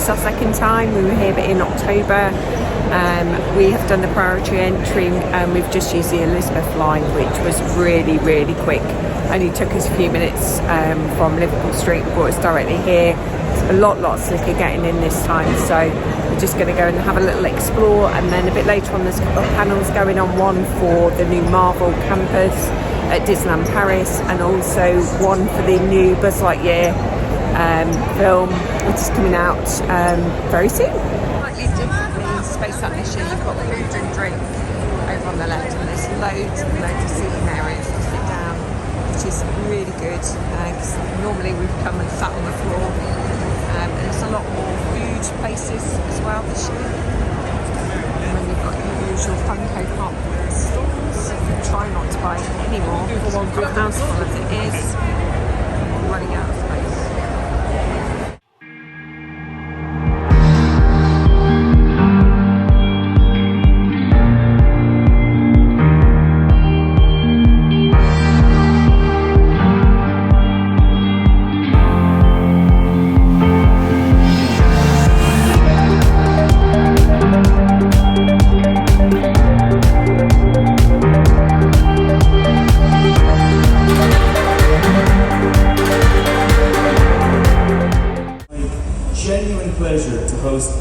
is our second time. We were here in October. We have done the priority entry and we've just used the Elizabeth line, which was really, really quick. Only took us a few minutes from Liverpool Street, brought us directly here. It's a lot slicker getting in this time, so we're just going to go and have a little explore, and then a bit later on there's panels going on, one for the new Marvel Campus at Disneyland Paris, and also one for the new Buzz Lightyear film, which is coming out very soon. Slightly differently in Space Up this year, you've got food and drink over on the left, and there's loads and loads of seating areas to sit down, which is really good, because normally we've come and sat on the floor, and there's a lot more food places as well this year. And then you've got your usual Funko Pop stores. Try not to buy any more, for as full as it is, running out of space.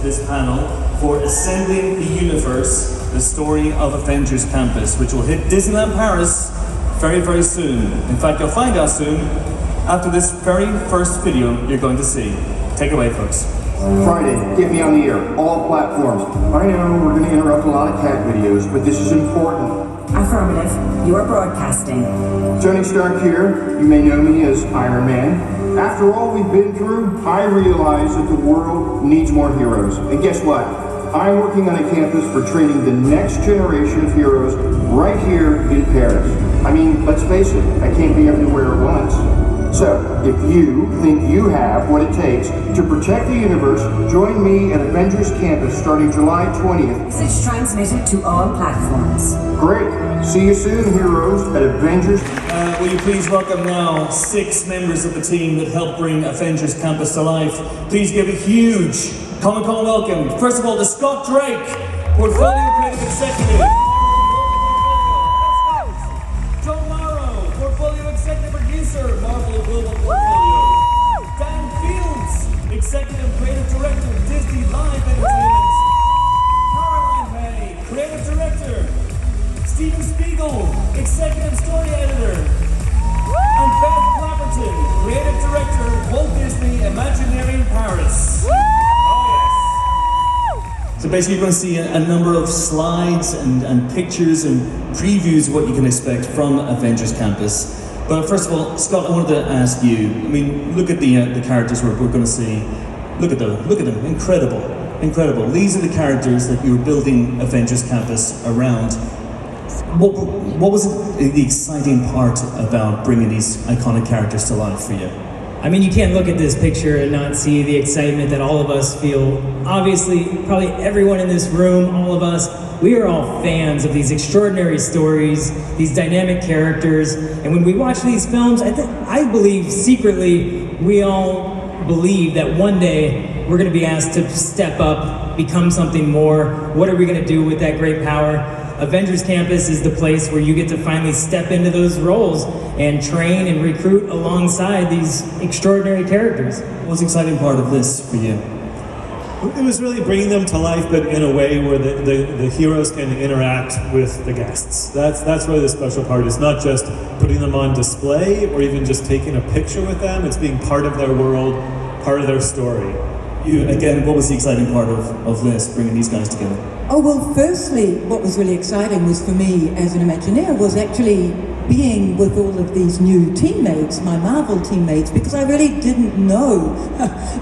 This panel for Ascending the Universe, the story of Avengers Campus, which will hit Disneyland Paris very soon. In fact, you'll find out soon after this very first video you're going to see. Take it away, folks. Friday, get me on the air, all platforms. I know we're going to interrupt a lot of cat videos, but this is important. Affirmative, you are broadcasting. Tony Stark here. You may know me as Iron Man. After all we've been through, I realize that the world needs more heroes. And guess what? I'm working on a campus for training the next generation of heroes right here in Paris. I mean, let's face it, I can't be everywhere at once. So, if you think you have what it takes to protect the universe, join me at Avengers Campus starting July 20th. Message transmitted to all platforms. Great. See you soon, heroes, at Avengers. Will you please welcome now 6 members of the team that helped bring Avengers Campus to life. Please give a huge Comic-Con welcome. First of all, to Scott Drake, Portfolio Creative Executive. John Morrow, Portfolio Executive Producer, Marvel Global Portfolio. Dan Fields, Executive Creative Director, Disney Live Entertainment. Caroline May, Creative Director. Steven Spiegel, Executive Story Editor. And Beth Clapperton, Creative Director, Walt Disney Imagineering Paris. So basically you're going to see a number of slides and pictures and previews of what you can expect from Avengers Campus. But first of all, Scott, I wanted to ask you, I mean, look at the characters we're going to see. Look at them, incredible. These are the characters that you were building Avengers Campus around. What was the exciting part about bringing these iconic characters to life for you? I mean, you can't look at this picture and not see the excitement that all of us feel. Obviously, probably everyone in this room, all of us, we are all fans of these extraordinary stories, these dynamic characters, and when we watch these films, I believe secretly we all believe that one day we're going to be asked to step up, become something more. What are we going to do with that great power? Avengers Campus is the place where you get to finally step into those roles and train and recruit alongside these extraordinary characters. What was the exciting part of this for you? It was really bringing them to life, but in a way where the heroes can interact with the guests. That's really the special part. It's not just putting them on display or even just taking a picture with them. It's being part of their world, part of their story. Again, what was the exciting part of this, bringing these guys together? Oh, well, firstly, what was really exciting was for me as an Imagineer was actually being with all of these new teammates, my Marvel teammates, because I really didn't know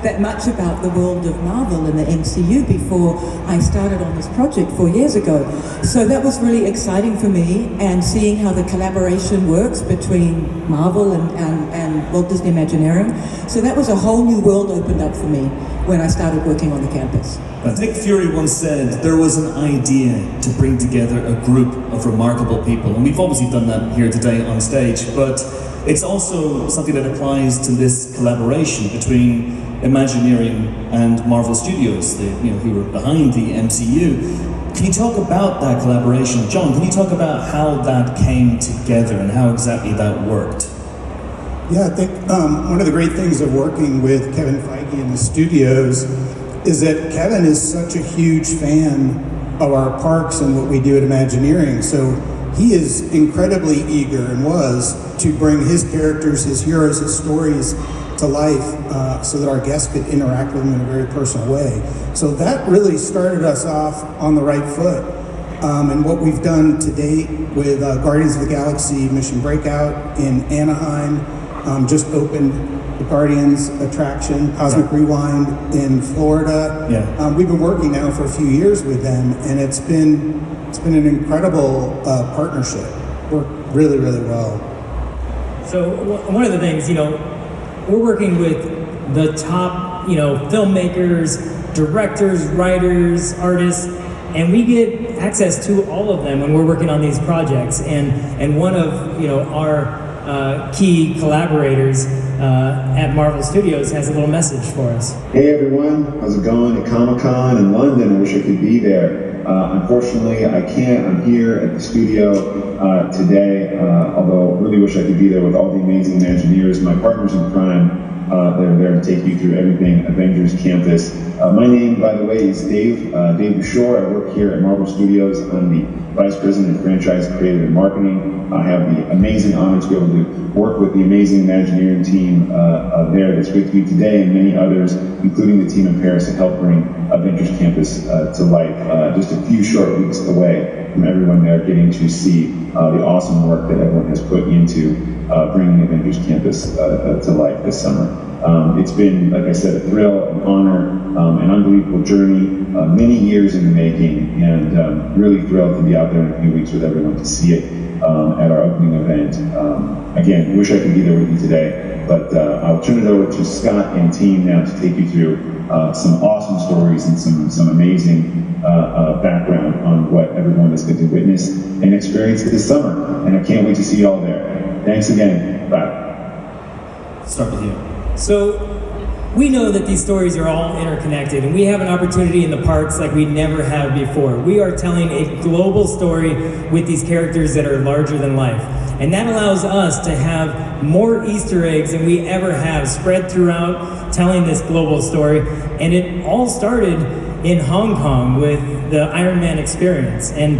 that much about the world of Marvel and the MCU before I started on this project 4 years ago. So that was really exciting for me, and seeing how the collaboration works between Marvel and Walt Disney Imagineering. So that was a whole new world opened up for me when I started working on the campus. Nick Fury once said there was an idea to bring together a group of remarkable people, and we've obviously done that here today on stage, but it's also something that applies to this collaboration between Imagineering and Marvel Studios, who are behind the MCU. Can you talk about that collaboration? John, can you talk about how that came together and how exactly that worked? Yeah, I think one of the great things of working with Kevin Feige in the studios is that Kevin is such a huge fan of our parks and what we do at Imagineering. So he is incredibly eager and was to bring his characters, his heroes, his stories to life so that our guests could interact with them in a very personal way. So that really started us off on the right foot. And what we've done to date with Guardians of the Galaxy Mission Breakout in Anaheim, just opened the Guardians attraction, Cosmic Rewind in Florida. Yeah. We've been working now for a few years with them, and it's been an incredible partnership. Worked really, really well. So one of the things, we're working with the top, filmmakers, directors, writers, artists, and we get access to all of them when we're working on these projects. And one of our key collaborators at Marvel Studios has a little message for us. Hey everyone, how's it going? At Comic-Con in London, I wish I could be there. Unfortunately, I can't. I'm here at the studio today, although I really wish I could be there with all the amazing Imagineers, my partners in crime. They're there to take you through everything Avengers Campus. My name, by the way, is Dave Bouchard. I work here at Marvel Studios. I'm the Vice President of Franchise Creative and Marketing. I have the amazing honor to be able to work with the amazing Imagineering team there that's with you today and many others, including the team in Paris, to help bring Avengers Campus to life. Just a few short weeks away from everyone there getting to see the awesome work that everyone has put into bringing Avengers Campus to life this summer. It's been, like I said, a thrill, an honor, an unbelievable journey, many years in the making, and really thrilled to be out there in a few weeks with everyone to see it at our opening event. Again, wish I could be there with you today, but I'll turn it over to Scott and team now to take you through some awesome stories and some amazing background on what everyone is going to witness and experience this summer. And I can't wait to see you all there. Thanks again. Bye. Start with you. So we know that these stories are all interconnected, and we have an opportunity in the parks like we never have before. We are telling a global story with these characters that are larger than life. And that allows us to have more Easter eggs than we ever have spread throughout telling this global story. And it all started in Hong Kong with the Iron Man experience. And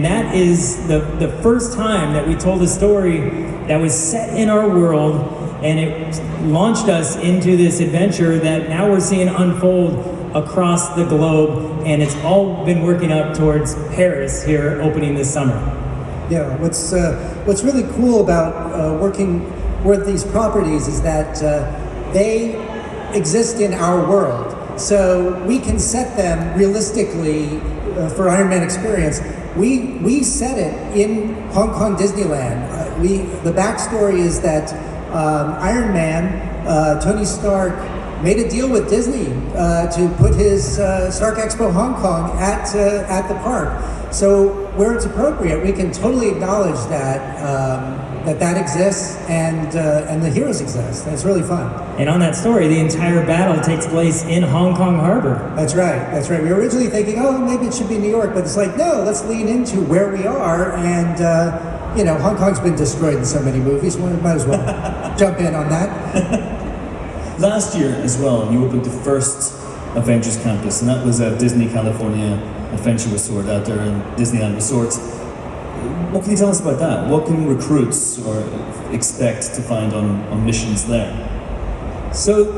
that is the first time that we told a story that was set in our world, and it launched us into this adventure that now we're seeing unfold across the globe, and it's all been working up towards Paris here opening this summer. Yeah, what's really cool about working with these properties is that they exist in our world. So we can set them realistically for Iron Man experience. We set it in Hong Kong Disneyland. The backstory is that Iron Man, Tony Stark, made a deal with Disney to put his Stark Expo Hong Kong at the park. So where it's appropriate, we can totally acknowledge that exists and the heroes exist. That's really fun. And on that story, the entire battle takes place in Hong Kong Harbor. That's right. We were originally thinking, maybe it should be New York, but it's like, no, let's lean into where we are. And Hong Kong's been destroyed in so many movies. We might as well jump in on that. Last year as well, you opened the first Avengers Campus, and that was at Disney California Adventure Resort out there in Disneyland Resorts. What can you tell us about that? What can recruits or expect to find on missions there? So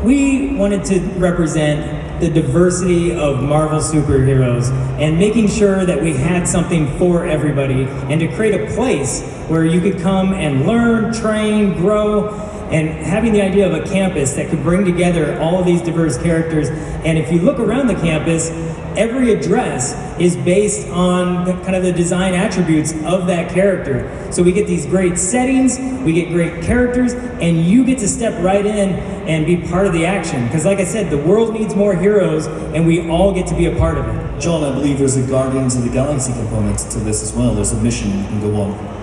we wanted to represent the diversity of Marvel superheroes and making sure that we had something for everybody, and to create a place where you could come and learn, train, grow, and having the idea of a campus that could bring together all of these diverse characters. And if you look around the campus, every address is based on the design attributes of that character. So we get these great settings, we get great characters, and you get to step right in and be part of the action. Because like I said, the world needs more heroes, and we all get to be a part of it. John, I believe there's a Guardians of the Galaxy component to this as well. There's a mission you can go on.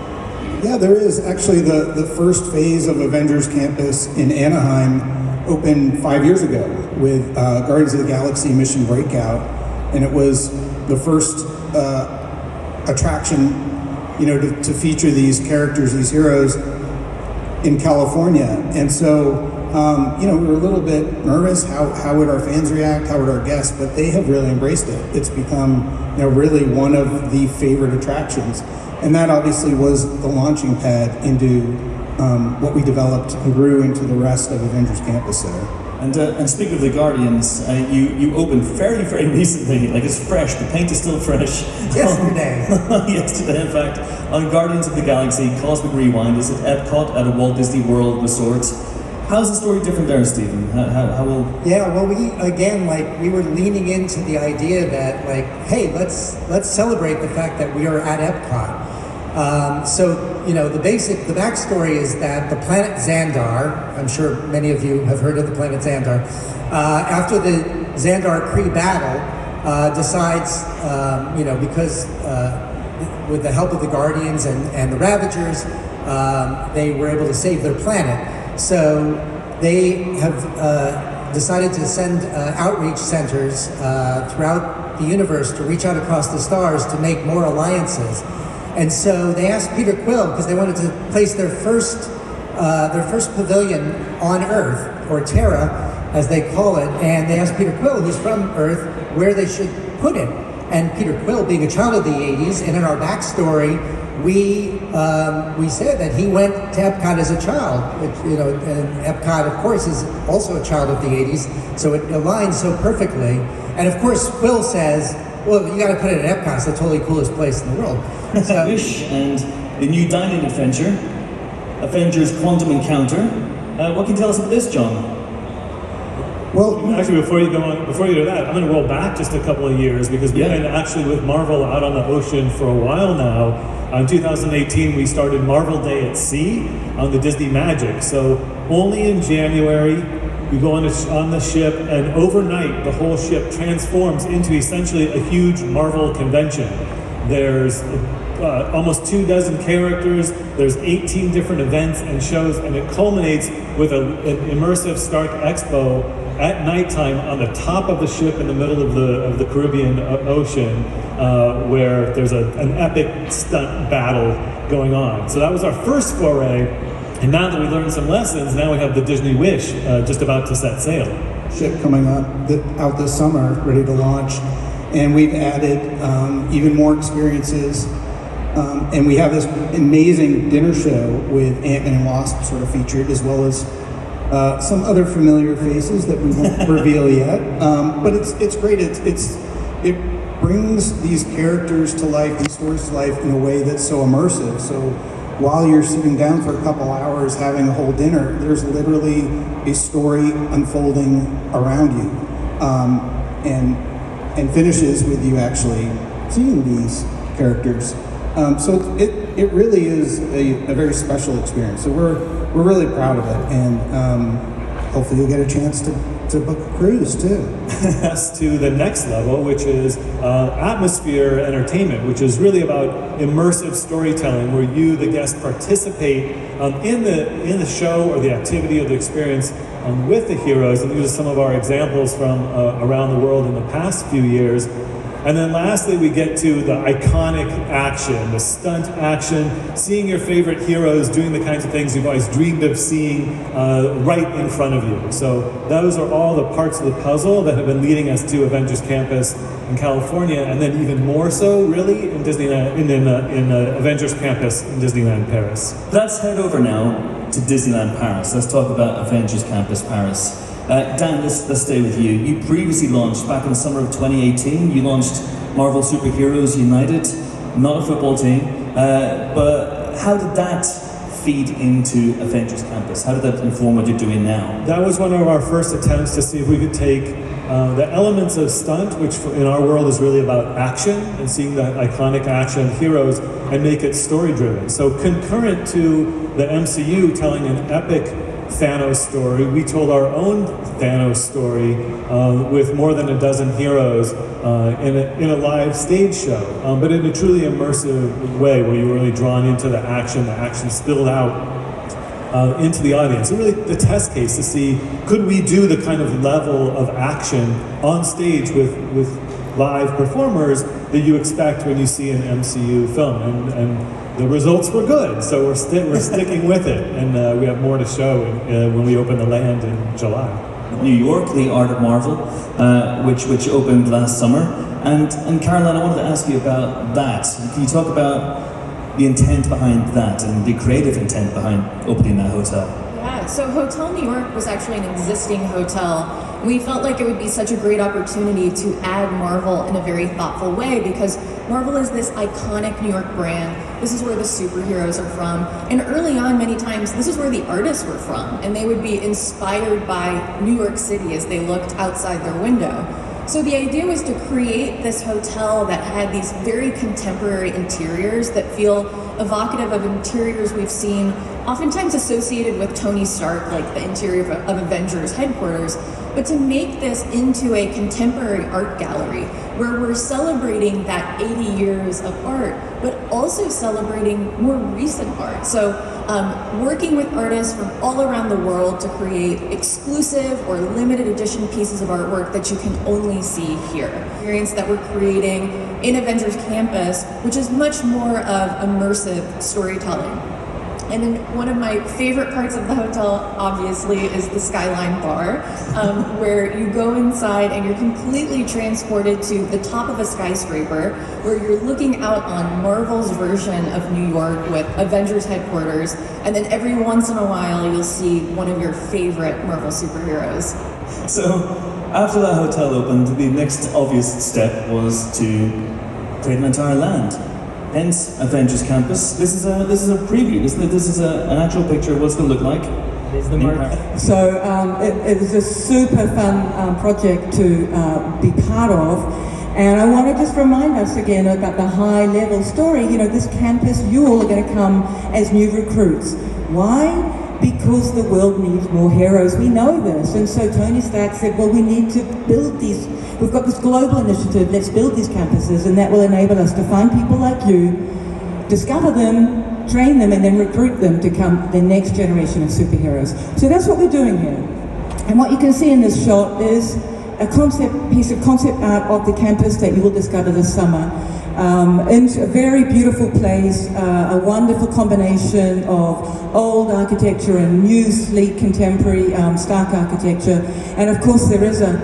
Yeah, there is. Actually, the first phase of Avengers Campus in Anaheim opened 5 years ago with Guardians of the Galaxy Mission Breakout, and it was the first attraction, to feature these characters, these heroes in California. And so, we were a little bit nervous. How would our fans react? How would our guests? But they have really embraced it. It's become, really one of the favorite attractions. And that obviously was the launching pad into what we developed and grew into the rest of Avengers Campus there. And speaking of the Guardians, you opened very, very recently, like it's fresh, the paint is still fresh. Yesterday. Yesterday, in fact, on Guardians of the Galaxy Cosmic Rewind is at Epcot at a Walt Disney World resort. How's the story different there, Stephen? How will... Yeah, well, we were leaning into the idea that, hey, let's celebrate the fact that we are at Epcot. The backstory is that the planet Xandar, I'm sure many of you have heard of the planet Xandar, after the Xandar Kree battle, decides, because with the help of the Guardians and the Ravagers, they were able to save their planet. So they have decided to send outreach centers throughout the universe to reach out across the stars to make more alliances. And so they asked Peter Quill, because they wanted to place their first pavilion on Earth, or Terra, as they call it, and they asked Peter Quill, who's from Earth, where they should put it. And Peter Quill, being a child of the 80s, and in our backstory, we said that he went to Epcot as a child, and Epcot, of course, is also a child of the 80s, so it aligns so perfectly. And of course, Quill says, well, you got to put it at Epcot. It's the totally coolest place in the world. So, and the new dining adventure, Avengers Quantum Encounter. What can you tell us about this, John? Well, actually, before you do that, I'm going to roll back just a couple of years, because we've been actually with Marvel out on the ocean for a while now. In 2018, we started Marvel Day at Sea on the Disney Magic. So only in January, we go on the ship, and overnight, the whole ship transforms into essentially a huge Marvel convention. There's almost 24 characters, there's 18 different events and shows, and it culminates with an immersive Stark Expo at nighttime on the top of the ship in the middle of the Caribbean Ocean, where there's an epic stunt battle going on. So that was our first foray, and now that we learned some lessons, now we have the Disney Wish just about to set sail. Ship coming out this summer, ready to launch, and we've added even more experiences. And we have this amazing dinner show with Ant-Man and Wasp sort of featured, as well as some other familiar faces that we won't reveal yet. But it's great. It brings these characters to life, these stories to life in a way that's so immersive. So while you're sitting down for a couple hours having a whole dinner, there's literally a story unfolding around you, and finishes with you actually seeing these characters. So it really is a very special experience. So we're really proud of it, and hopefully you'll get a chance to book a cruise too. That's to the next level, which is atmosphere entertainment, which is really about immersive storytelling, where you, the guest, participate in the show or the activity or the experience with the heroes. And these are some of our examples from around the world in the past few years. And then lastly, we get to the iconic action, the stunt action, seeing your favorite heroes doing the kinds of things you've always dreamed of seeing right in front of you. So those are all the parts of the puzzle that have been leading us to Avengers Campus in California, and then even more so, really, in Disneyland, in Avengers Campus in Disneyland Paris. Let's head over now to Disneyland Paris. Let's talk about Avengers Campus Paris. Dan, let's stay with you. You previously launched, back in the summer of 2018, you launched Marvel Superheroes United, not a football team, but how did that feed into Avengers Campus? How did that inform what you're doing now? That was one of our first attempts to see if we could take the elements of stunt, which in our world is really about action, and seeing that iconic action of heroes, and make it story-driven. So concurrent to the MCU telling an epic Thanos story. We told our own Thanos story with more than a dozen heroes in a live stage show, but in a truly immersive way where you were really drawn into the action spilled out into the audience. And really the test case to see, could we do the kind of level of action on stage with live performers that you expect when you see an MCU film, and the results were good, so we're sticking with it, and we have more to show when we open the land in July. New York, the Art of Marvel, which opened last summer, and Caroline, I wanted to ask you about that. Can you talk about the intent behind that and the creative intent behind opening that hotel? Yeah, so Hotel New York was actually an existing hotel. We felt like it would be such a great opportunity to add Marvel in a very thoughtful way, because Marvel is this iconic New York brand. This is where the superheroes are from. And early on, many times, this is where the artists were from. And they would be inspired by New York City as they looked outside their window. So the idea was to create this hotel that had these very contemporary interiors that feel evocative of interiors we've seen oftentimes associated with Tony Stark, like the interior of Avengers headquarters, but to make this into a contemporary art gallery where we're celebrating that 80 years of art, but also celebrating more recent art. So working with artists from all around the world to create exclusive or limited edition pieces of artwork that you can only see here. Experience that we're creating in Avengers Campus, which is much more of immersive storytelling. And then one of my favorite parts of the hotel, obviously, is the Skyline Bar, where you go inside and you're completely transported to the top of a skyscraper, where you're looking out on Marvel's version of New York with Avengers headquarters, and then every once in a while you'll see one of your favorite Marvel superheroes. So, after that hotel opened, the next obvious step was to create an entire land. Hence, Avengers Campus. This is a preview, isn't it? This is an actual picture of what it's going to look like. It is the mark. So it was a super fun project to be part of. And I want to just remind us again about the high level story. You know, this campus, you all are going to come as new recruits. Why? Because the world needs more heroes. We know this. And so Tony Stark said, well, we need to build these. We've got this global initiative, let's build these campuses, and that will enable us to find people like you, discover them, train them, and then recruit them to become the next generation of superheroes. So that's what we're doing here. And what you can see in this shot is a piece of concept art of the campus that you will discover this summer. It's a very beautiful place, a wonderful combination of old architecture and new, sleek, contemporary Stark architecture. And of course there is an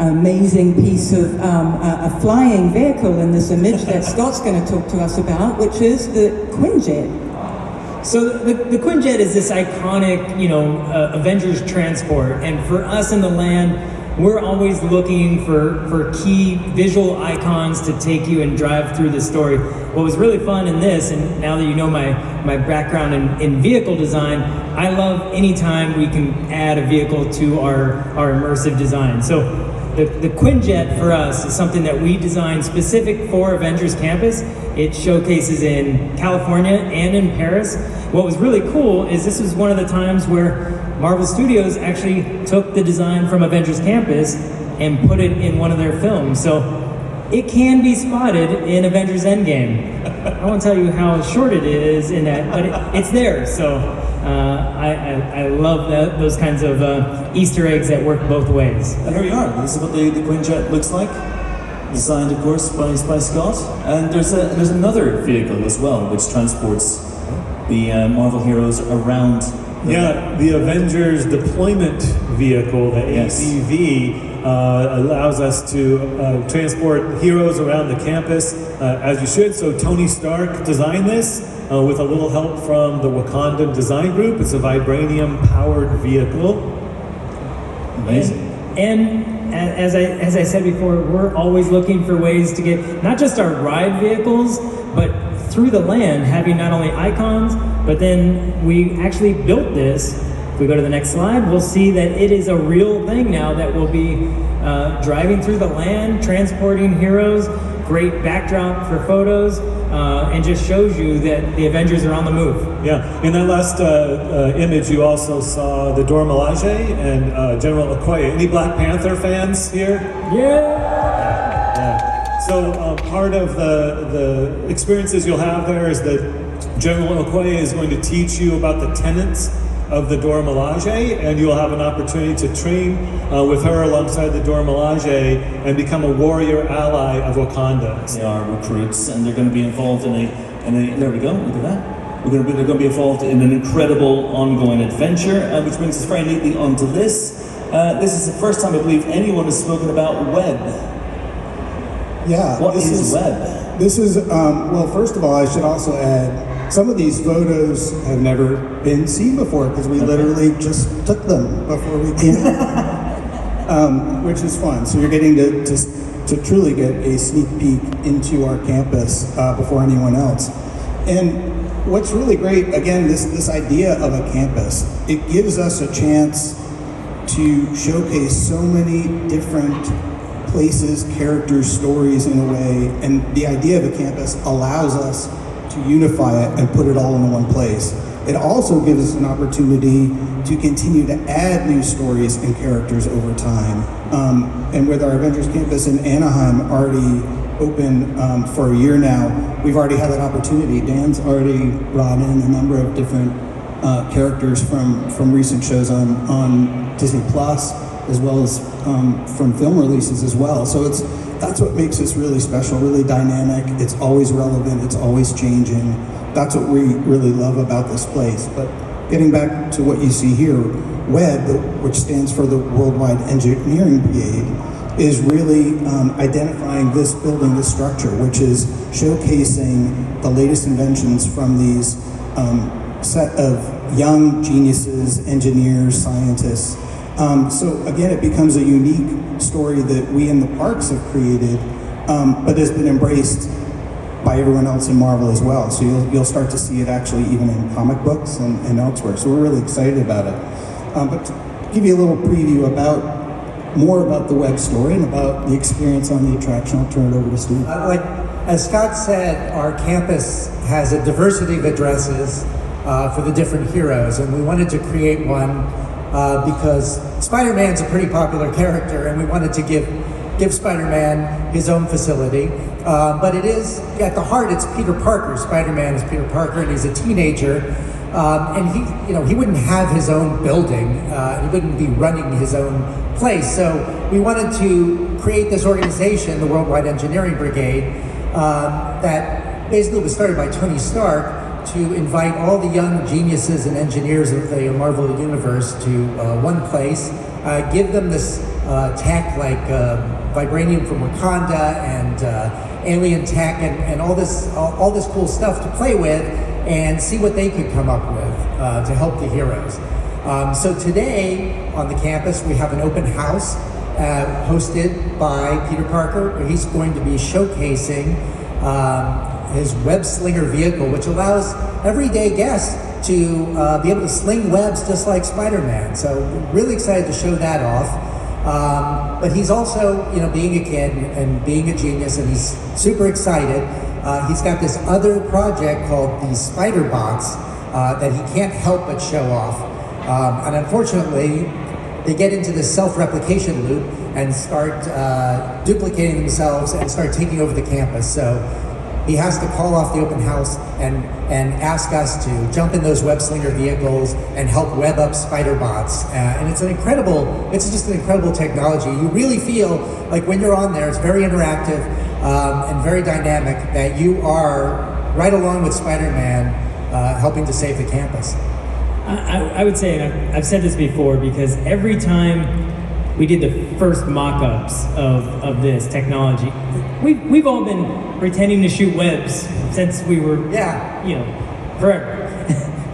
amazing piece of a flying vehicle in this image that Scott's going to talk to us about, which is the Quinjet. So the Quinjet is this iconic, Avengers transport, and for us in the land, we're always looking for key visual icons to take you and drive through the story. What was really fun in this, and now that you know my background in vehicle design, I love anytime we can add a vehicle to our immersive design. So the Quinjet for us is something that we designed specific for Avengers Campus. It showcases in California and in Paris. What was really cool is this was one of the times where Marvel Studios actually took the design from Avengers Campus and put it in one of their films. So it can be spotted in Avengers Endgame. I won't tell you how short it is in that, but it's there. So I love those kinds of Easter eggs that work both ways. And here we are. This is what the Quinjet looks like. Designed, of course, by Scott. And there's another vehicle as well, which transports the Marvel heroes around. The Avengers Deployment Vehicle, the ADV, allows us to transport heroes around the campus as you should. So Tony Stark designed this with a little help from the Wakandan Design Group. It's a vibranium-powered vehicle. Amazing. And as I said before, we're always looking for ways to get not just our ride vehicles, but through the land, having not only icons, but then we actually built this. If we go to the next slide, we'll see that it is a real thing now that will be driving through the land, transporting heroes, great backdrop for photos. and just shows you that the Avengers are on the move. Yeah, in that last image, you also saw the Dora Milaje and General Okoye. Any Black Panther fans here? Yeah. So part of the experiences you'll have there is that General Okoye is going to teach you about the tenets of the Dora Milaje, and you'll have an opportunity to train with her alongside the Dora Milaje and become a warrior ally of Wakanda. They are recruits, and they're going to be involved in a there we go, look at that. They're going to be involved in an incredible ongoing adventure, which brings us very neatly onto this. This is the first time I believe anyone has spoken about web. Yeah. What is web? This is, well, first of all, I should also add, some of these photos have never been seen before because we literally just took them before we came, which is fun. So you're getting to truly get a sneak peek into our campus before anyone else. And what's really great, again, this idea of a campus, it gives us a chance to showcase so many different places, characters, stories in a way, and the idea of a campus allows us to unify it and put it all in one place. It also gives us an opportunity to continue to add new stories and characters over time. And with our Avengers Campus in Anaheim already open for a year now, we've already had that opportunity. Dan's already brought in a number of different characters from recent shows on Disney Plus, as well as from film releases as well. So that's what makes this really special, really dynamic. It's always relevant, it's always changing. That's what we really love about this place. But getting back to what you see here, WEB, which stands for the Worldwide Engineering Brigade, is really identifying this building, this structure, which is showcasing the latest inventions from these set of young geniuses, engineers, scientists. So again, it becomes a unique story that we in the parks have created, but has been embraced by everyone else in Marvel as well. So you'll start to see it actually even in comic books and elsewhere. So we're really excited about it. But to give you a little preview more about the web story and about the experience on the attraction, I'll turn it over to Steve. As Scott said, our campus has a diversity of addresses for the different heroes, and we wanted to create one because Spider-Man's a pretty popular character, and we wanted to give Spider-Man his own facility. But it is, at the heart, it's Peter Parker. Spider-Man is Peter Parker, and he's a teenager. And he wouldn't have his own building. He wouldn't be running his own place. So we wanted to create this organization, the Worldwide Engineering Brigade, that basically was started by Tony Stark to invite all the young geniuses and engineers of the Marvel Universe to one place, give them this tech like vibranium from Wakanda and alien tech and all this cool stuff to play with and see what they could come up with to help the heroes. So today on the campus we have an open house hosted by Peter Parker. He's going to be showcasing his web slinger vehicle, which allows everyday guests to be able to sling webs just like Spider-Man. So we're really excited to show that off. But he's also, being a kid and being a genius, and he's super excited. He's got this other project called the Spiderbots that he can't help but show off. And unfortunately, they get into this self-replication loop and start duplicating themselves and start taking over the campus. So he has to call off the open house and ask us to jump in those web slinger vehicles and help web up Spiderbots. And it's just an incredible technology. You really feel like when you're on there, it's very interactive and very dynamic, that you are right along with Spider-Man helping to save the campus. I would say, and I've said this before, because every time we did the first mock-ups of this technology, we've all been pretending to shoot webs since we were, forever.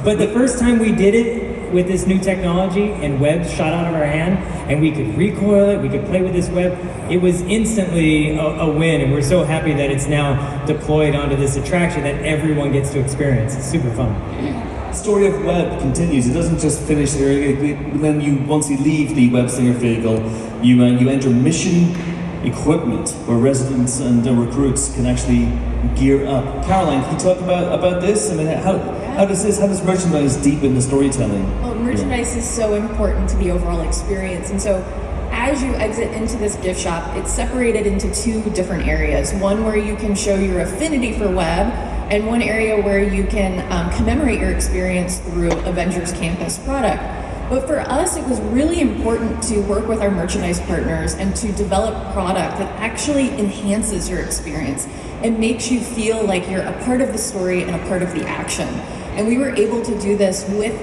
But the first time we did it with this new technology and webs shot out of our hand and we could recoil it, we could play with this web, it was instantly a win, and we're so happy that it's now deployed onto this attraction that everyone gets to experience. It's super fun. The story of web continues. It doesn't just finish there. Then once you leave the web slinger vehicle, you enter mission equipment where residents and recruits can actually gear up. Caroline, can you talk about this? I mean, how does merchandise deepen the storytelling? Well, merchandise is so important to the overall experience, and so as you exit into this gift shop, it's separated into two different areas. One where you can show your affinity for web, and one area where you can commemorate your experience through Avengers Campus product. But for us, it was really important to work with our merchandise partners and to develop product that actually enhances your experience and makes you feel like you're a part of the story and a part of the action. And we were able to do this with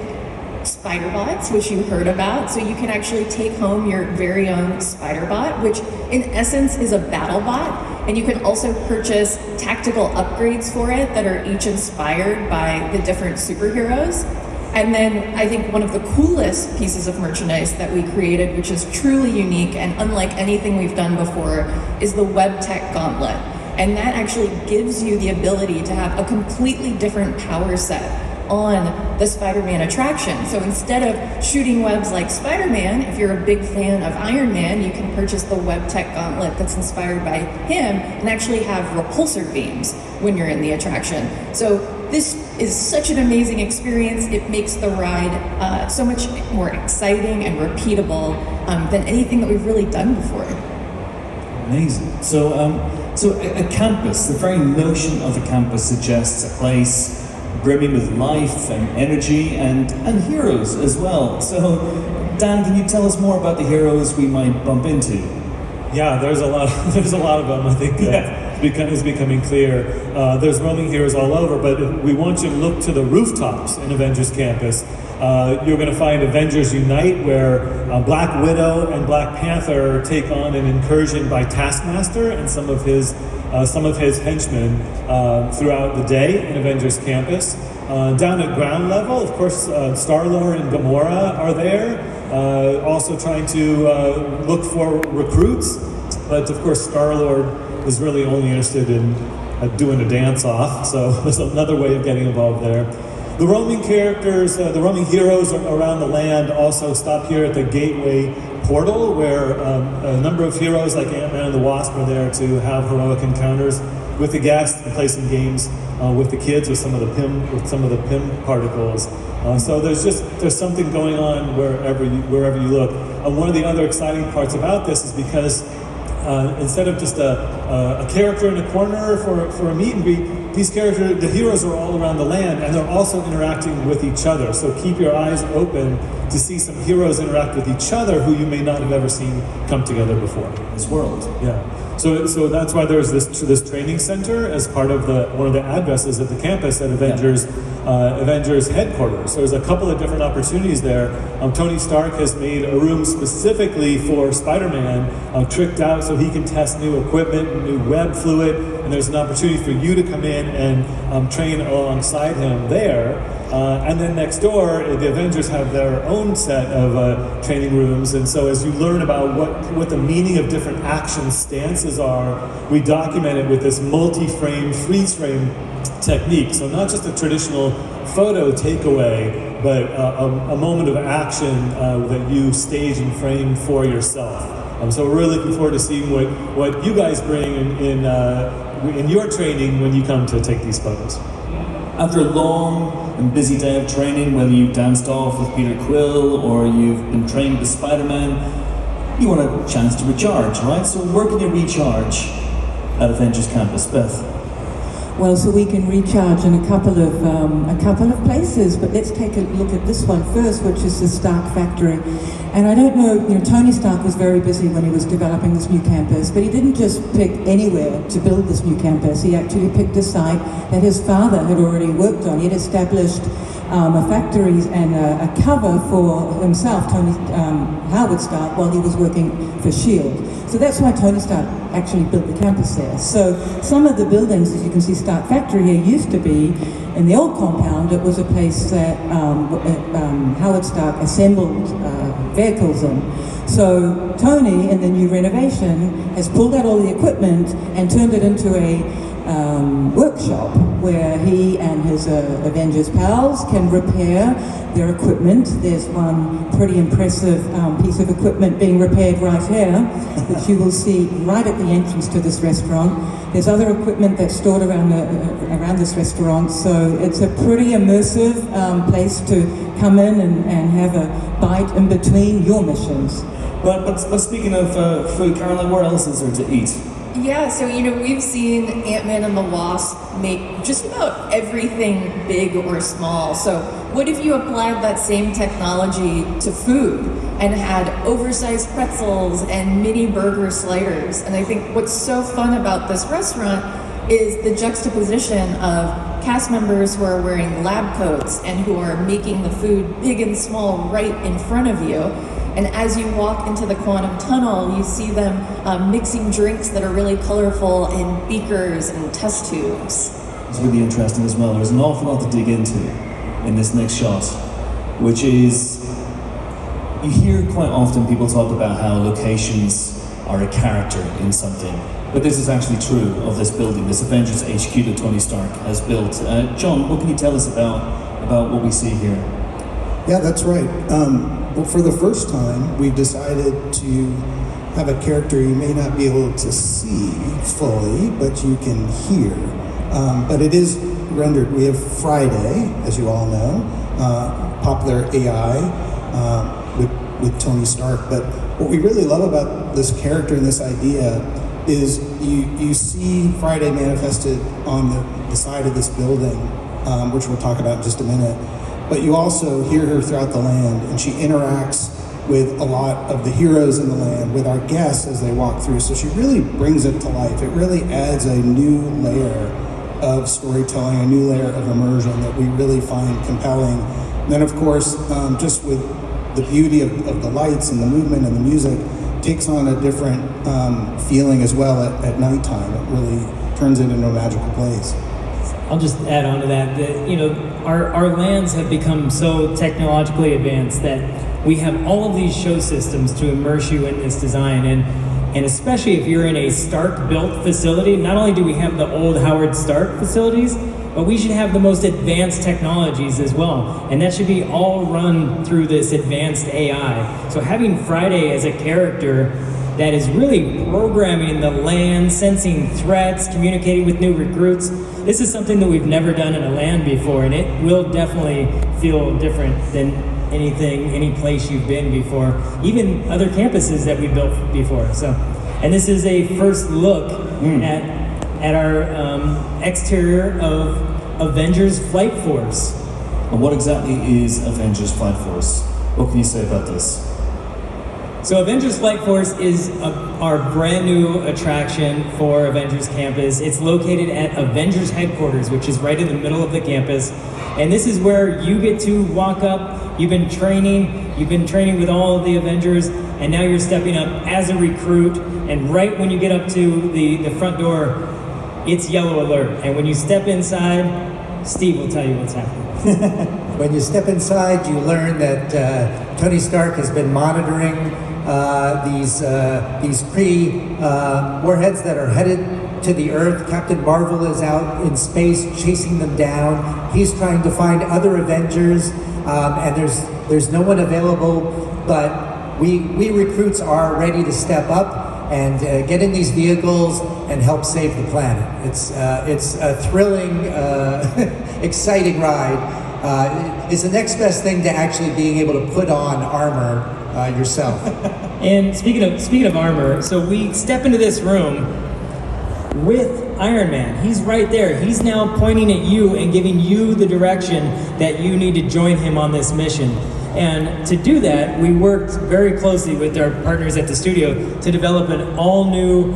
Spiderbots, which you heard about. So you can actually take home your very own Spiderbot, which in essence is a battle bot. And you can also purchase tactical upgrades for it that are each inspired by the different superheroes. And then I think one of the coolest pieces of merchandise that we created, which is truly unique and unlike anything we've done before, is the Webtech Gauntlet. And that actually gives you the ability to have a completely different power set on the Spider-Man attraction. So instead of shooting webs like Spider-Man, if you're a big fan of Iron Man, you can purchase the Webtech Gauntlet that's inspired by him and actually have repulsor beams when you're in the attraction. So this is such an amazing experience. It makes the ride so much more exciting and repeatable than anything that we've really done before. Amazing. So a campus, the very notion of a campus suggests a place brimming with life and energy and heroes as well. So, Dan, can you tell us more about the heroes we might bump into? Yeah, there's a lot of them. I think is becoming clear. There's roaming heroes all over, but we want you to look to the rooftops in Avengers Campus. You're going to find Avengers Unite, where Black Widow and Black Panther take on an incursion by Taskmaster and some of his henchmen throughout the day in Avengers Campus. Down at ground level, of course, Star-Lord and Gamora are there, also trying to look for recruits. But of course, Star-Lord is really only interested in doing a dance-off, so there's another way of getting involved there. The roaming characters, the roaming heroes around the land also stop here at the Gateway Portal, where a number of heroes like Ant-Man and the Wasp are there to have heroic encounters with the guests and play some games with the kids with some of the PIM particles. So there's something going on wherever you look. One of the other exciting parts about this is because instead of just a character in a corner for a meet and greet, the heroes are all around the land, and they're also interacting with each other. So keep your eyes open to see some heroes interact with each other who you may not have ever seen come together before. This world. Yeah. So that's why there's this training center as part of one of the addresses at the campus at Avengers headquarters. So there's a couple of different opportunities there. Tony Stark has made a room specifically for Spider-Man, tricked out so he can test new equipment, new web fluid, and there's an opportunity for you to come in and train alongside him there. And then next door, the Avengers have their own set of training rooms, and so as you learn about what the meaning of different action stances are, we document it with this multi-frame, freeze-frame technique. So not just a traditional photo takeaway, but a moment of action that you stage and frame for yourself. So we're really looking forward to seeing what you guys bring in your training when you come to take these photos. After a long and busy day of training, whether you've danced off with Peter Quill or you've been trained with Spider-Man, you want a chance to recharge, right? So where can you recharge at Avengers Campus? Beth? Well, so we can recharge in a couple of places, but let's take a look at this one first, which is the Stark Factory. And I don't know, Tony Stark was very busy when he was developing this new campus, but he didn't just pick anywhere to build this new campus. He actually picked a site that his father had already worked on. He had established a factory and a cover for himself, Howard Stark, while he was working for S.H.I.E.L.D. So that's why Tony Stark actually built the campus there. So some of the buildings, as you can see, Stark Factory here used to be, in the old compound, it was a place that Howard Stark assembled vehicles in. So Tony, in the new renovation, has pulled out all the equipment and turned it into a workshop where he and his Avengers pals can repair their equipment. There's one pretty impressive piece of equipment being repaired right here, which you will see right at the entrance to this restaurant. There's other equipment that's stored around this restaurant, so it's a pretty immersive place to come in and have a bite in between your missions. But speaking of food, Caroline, where else is there to eat? Yeah, so we've seen Ant-Man and the Wasp make just about everything big or small. So what if you applied that same technology to food and had oversized pretzels and mini burger sliders? And I think what's so fun about this restaurant is the juxtaposition of cast members who are wearing lab coats and who are making the food big and small right in front of you. And as you walk into the quantum tunnel, you see them mixing drinks that are really colorful in beakers and test tubes. It's really interesting as well. There's an awful lot to dig into in this next shot, which is, you hear quite often people talk about how locations are a character in something, but this is actually true of this building, this Avengers HQ that Tony Stark has built. John, what can you tell us about what we see here? Yeah, that's right. Well, for the first time, we've decided to have a character you may not be able to see fully, but you can hear. But it is rendered. We have Friday, as you all know, popular AI with Tony Stark. But what we really love about this character and this idea is you see Friday manifested on the side of this building, which we'll talk about in just a minute. But you also hear her throughout the land, and she interacts with a lot of the heroes in the land, with our guests as they walk through. So she really brings it to life. It really adds a new layer of storytelling, a new layer of immersion that we really find compelling. And then, of course, just with the beauty of the lights and the movement and the music, takes on a different feeling as well at nighttime. It really turns it into a magical place. I'll just add on to that, our lands have become so technologically advanced that we have all of these show systems to immerse you in this design. And especially if you're in a Stark-built facility, not only do we have the old Howard Stark facilities, but we should have the most advanced technologies as well. And that should be all run through this advanced AI. So having Friday as a character that is really programming the land, sensing threats, communicating with new recruits. This is something that we've never done in a land before, and it will definitely feel different than any place you've been before, even other campuses that we built before. So, and this is a first look at our exterior of Avengers Flight Force. And what exactly is Avengers Flight Force? What can you say about this? So Avengers Flight Force is our brand new attraction for Avengers Campus. It's located at Avengers Headquarters, which is right in the middle of the campus. And this is where you get to walk up. You've been training with all of the Avengers, and now you're stepping up as a recruit. And right when you get up to the front door, it's yellow alert. And when you step inside, Steve will tell you what's happening. When you step inside, you learn that Tony Stark has been monitoring these warheads that are headed to the Earth. Captain Marvel is out in space chasing them down. He's trying to find other Avengers, and there's no one available. But we recruits are ready to step up and get in these vehicles and help save the planet. It's a thrilling, exciting ride. It's the next best thing to actually being able to put on armor yourself. And speaking of armor, so we step into this room with Iron Man. He's right there. He's now pointing at you and giving you the direction that you need to join him on this mission. And to do that, we worked very closely with our partners at the studio to develop an all-new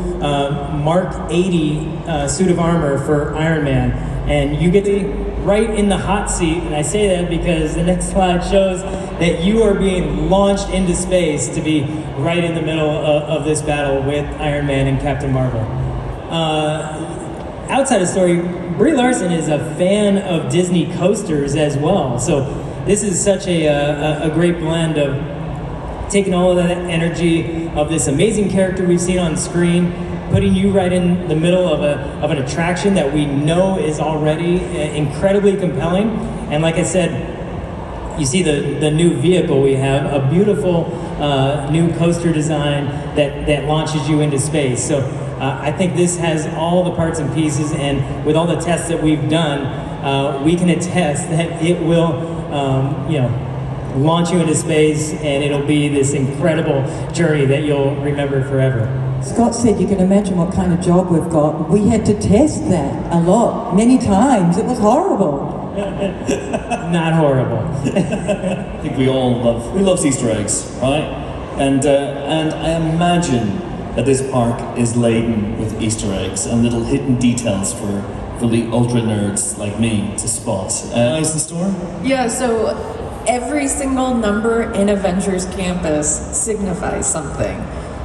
Mark 80 suit of armor for Iron Man. And you get to be right in the hot seat, and I say that because the next slide shows that you are being launched into space to be right in the middle of this battle with Iron Man and Captain Marvel. Outside of story, Brie Larson is a fan of Disney coasters as well. So this is such a great blend of taking all of that energy of this amazing character we've seen on screen, putting you right in the middle of an attraction that we know is already incredibly compelling. And like I said, you see the new vehicle we have, a beautiful new coaster design that launches you into space. So I think this has all the parts and pieces, and with all the tests that we've done, we can attest that it will, launch you into space, and it'll be this incredible journey that you'll remember forever. Scott said you can imagine what kind of job we've got. We had to test that a lot, many times. It was horrible. Not horrible. I think we love Easter eggs, right? And I imagine that this park is laden with Easter eggs and little hidden details for the ultra nerds like me to spot. Eyes in store? Yeah, so every single number in Avengers Campus signifies something.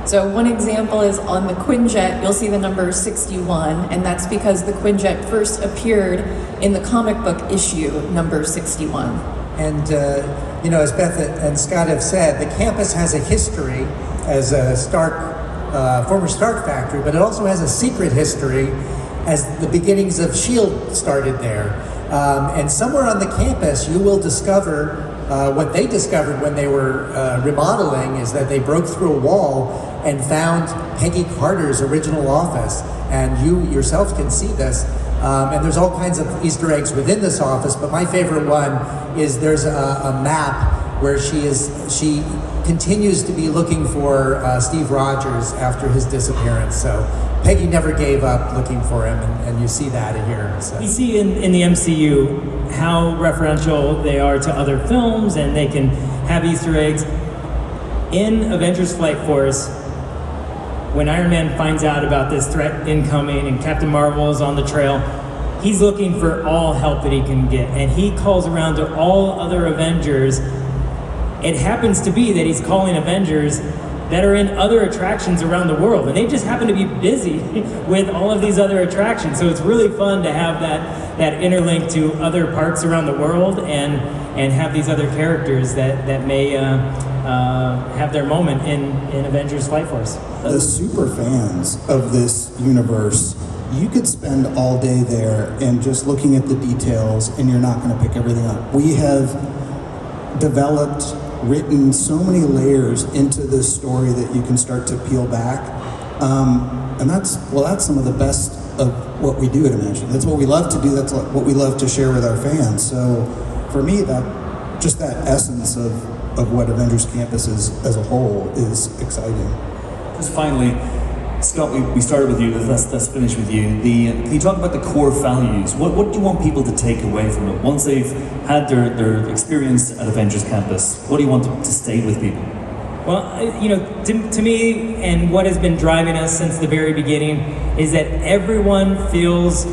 So one example is on the Quinjet, you'll see the number 61, and that's because the Quinjet first appeared in the comic book issue number 61. And, as Beth and Scott have said, the campus has a history as a former Stark factory, but it also has a secret history as the beginnings of S.H.I.E.L.D. started there. And somewhere on the campus, you will discover what they discovered when they were remodeling is that they broke through a wall and found Peggy Carter's original office. And you yourself can see this. And there's all kinds of Easter eggs within this office, but my favorite one is there's a map where she continues to be looking for Steve Rogers after his disappearance. So Peggy never gave up looking for him, and you see that in here. So. You see in the MCU how referential they are to other films, and they can have Easter eggs. In Avengers Flight Force, when Iron Man finds out about this threat incoming and Captain Marvel is on the trail, he's looking for all help that he can get, and he calls around to all other Avengers. It happens to be that he's calling Avengers that are in other attractions around the world, and they just happen to be busy with all of these other attractions. So it's really fun to have that interlink to other parks around the world, and have these other characters that may have their moment in Avengers Flight Force. The super fans of this universe, you could spend all day there and just looking at the details, and you're not going to pick everything up. We have written so many layers into this story that you can start to peel back. And that's some of the best of what we do at Imagine. That's what we love to do. That's what we love to share with our fans. So for me, that essence of what Avengers Campus is as a whole is exciting. Just finally, Scott, we started with you. Let's finish with you. Can you talk about the core values? What do you want people to take away from it once they've had their experience at Avengers Campus? What do you want to stay with people? Well, to me, and what has been driving us since the very beginning, is that everyone feels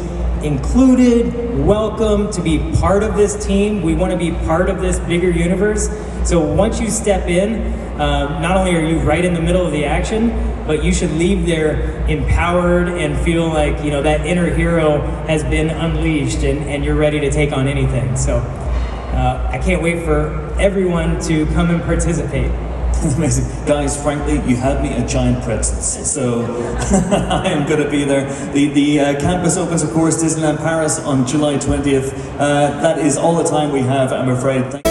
included, welcome to be part of this team. We want to be part of this bigger universe. So once you step in, not only are you right in the middle of the action, but you should leave there empowered and feel like, that inner hero has been unleashed and you're ready to take on anything. So I can't wait for everyone to come and participate. Amazing. Guys, frankly, you had me at giant pretzels, so I am going to be there. The campus opens, of course, Disneyland Paris on July 20th. That is all the time we have, I'm afraid.